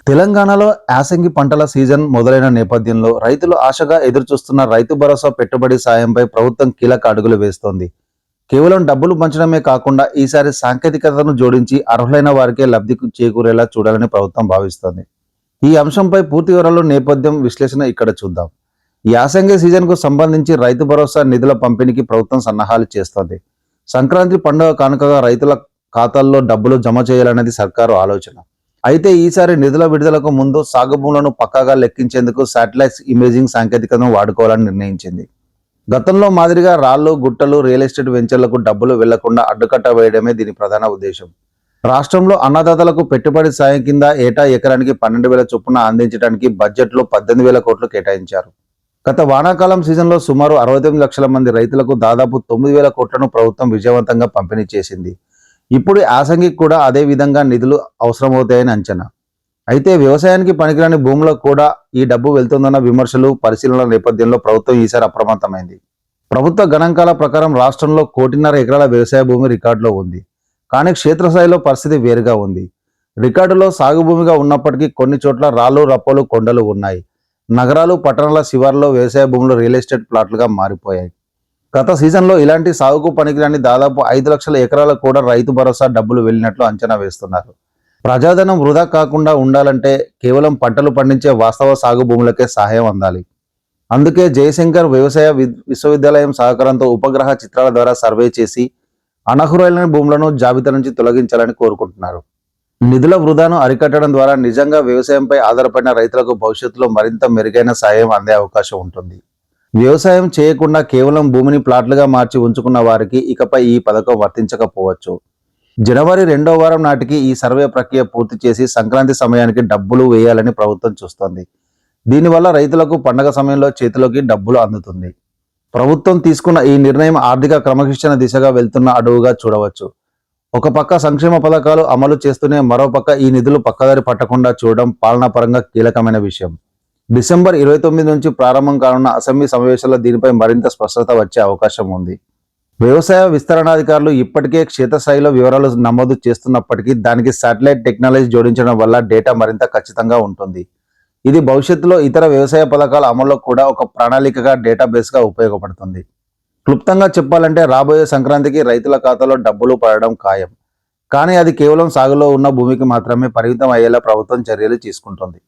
తెలంగాణలో యాసంగి పంటల సీజన్ మొదలైన నేపథ్యంలో రైతులు ఆశగా ఎదురుచూస్తున్న రైతు భరోసా పెట్టుబడి సాయంపై ప్రభుత్వం కీలక అడుగులు వేస్తోంది. కేవలం డబ్బులు పంచడమే కాకుండా ఈసారి సాంకేతికతను జోడించి అర్హులైన వారికే లబ్ధి చేకూరేలా చూడాలని ప్రభుత్వం భావిస్తోంది. ఈ అంశంపై పూర్తి వివరాలు నేపథ్యం విశ్లేషణ ఇక్కడ చూద్దాం. యాసంగి సీజన్కు సంబంధించి రైతు భరోసా నిధుల పంపిణీకి ప్రభుత్వం సన్నాహాలు చేస్తోంది. సంక్రాంతి పండుగ కానుకగా రైతుల ఖాతాల్లో డబ్బులు జమ చేయాలనేది సర్కారు ఆలోచన. అయితే ఈసారి నిధుల విడుదలకు ముందు సాగు భూములను పక్కాగా లెక్కించేందుకు శాటిలైట్ ఇమేజింగ్ సాంకేతికతను వాడుకోవాలని నిర్ణయించింది. గతంలో మాదిరిగా రాళ్లు, గుట్టలు, రియల్ ఎస్టేట్ వెంచర్లకు డబ్బులు వెళ్లకుండా అడ్డుకట్ట వేయడమే దీని ప్రధాన ఉద్దేశం. రాష్ట్రంలో అన్నదాతలకు పెట్టుబడి సాయం కింద ఏటా ఎకరానికి 12,000 చొప్పున అందించడానికి బడ్జెట్లో 18,000 కోట్లు కేటాయించారు. గత వానాకాలం సీజన్లో సుమారు 69 లక్షల మంది రైతులకు దాదాపు 9,000 కోట్లను ప్రభుత్వం విజయవంతంగా పంపిణీ చేసింది. ఇప్పుడు యాసంగికి కూడా అదే విధంగా నిధులు అవసరమవుతాయని అంచనా. అయితే వ్యవసాయానికి పనికిరాని భూములకు కూడా ఈ డబ్బు వెళ్తుందన్న విమర్శలు, పరిశీలనల నేపథ్యంలో ప్రభుత్వం ఈసారి అప్రమత్తమైంది. ప్రభుత్వ గణాంకాల ప్రకారం రాష్ట్రంలో 1.5 ఎకరాల వ్యవసాయ భూమి రికార్డులో ఉంది. కానీ క్షేత్రస్థాయిలో పరిస్థితి వేరుగా ఉంది. రికార్డులో సాగు భూమిగా ఉన్నప్పటికీ కొన్ని చోట్ల రాళ్ళు, రప్పలు, కొండలు ఉన్నాయి. నగరాలు, పట్టణాల శివార్లో వ్యవసాయ భూములు రియల్ ఎస్టేట్ ప్లాట్లుగా మారిపోయాయి. గత సీజన్లో ఇలాంటి సాగుకు పనికిరాని దాదాపు 5 లక్షల ఎకరాలకు కూడా రైతు భరోసా డబ్బులు వెళ్ళినట్లు అంచనా వేస్తున్నారు. ప్రజాధనం వృధా కాకుండా ఉండాలంటే కేవలం పంటలు పండించే వాస్తవ సాగు భూములకే సహాయం అందాలి. అందుకే జయశంకర్ వ్యవసాయ విశ్వవిద్యాలయం సహకారంతో ఉపగ్రహ చిత్రాల ద్వారా సర్వే చేసి అనర్హులైన భూములను జాబితా నుంచి తొలగించాలని కోరుకుంటున్నారు. నిధుల వృధాను అరికట్టడం ద్వారా నిజంగా వ్యవసాయంపై ఆధారపడిన రైతులకు భవిష్యత్తులో మరింత మెరుగైన సాయం అందే అవకాశం ఉంటుంది. వ్యవసాయం చేయకుండా కేవలం భూమిని ప్లాట్లుగా మార్చి ఉంచుకున్న వారికి ఇకపై ఈ పథకం వర్తించకపోవచ్చు. జనవరి 2వ వారం నాటికి ఈ సర్వే ప్రక్రియ పూర్తి చేసి సంక్రాంతి సమయానికి డబ్బులు వేయాలని ప్రభుత్వం చూస్తోంది. దీనివల్ల రైతులకు పండగ సమయంలో చేతిలోకి డబ్బులు అందుతుంది. ప్రభుత్వం తీసుకున్న ఈ నిర్ణయం ఆర్థిక క్రమశిక్షణ దిశగా వెళ్తున్న అడుగుగా చూడవచ్చు. ఒక పక్క సంక్షేమ పథకాలు అమలు చేస్తూనే మరోపక్క ఈ నిధులు పక్కదారి పట్టకుండా చూడడం పాలనాపరంగా కీలకమైన విషయం. డిసెంబర్ 29 నుంచి ప్రారంభం కానున్న అసెంబ్లీ సమావేశాల్లో దీనిపై మరింత స్పష్టత వచ్చే అవకాశం ఉంది. వ్యవసాయ విస్తరణాధికారులు ఇప్పటికే క్షేత్రస్థాయిలో వివరాలు నమోదు చేస్తున్నప్పటికీ దానికి శాటిలైట్ టెక్నాలజీ జోడించడం వల్ల డేటా మరింత ఖచ్చితంగా ఉంటుంది. ఇది భవిష్యత్తులో ఇతర వ్యవసాయ పథకాల అమల్లో కూడా ఒక ప్రణాళికగా డేటాబేస్గా ఉపయోగపడుతుంది. క్లుప్తంగా చెప్పాలంటే రాబోయే సంక్రాంతికి రైతుల ఖాతాలో డబ్బులు పడడం ఖాయం. కానీ అది కేవలం సాగులో ఉన్న భూమికి మాత్రమే పరిమితం అయ్యేలా ప్రభుత్వం చర్యలు తీసుకుంటుంది.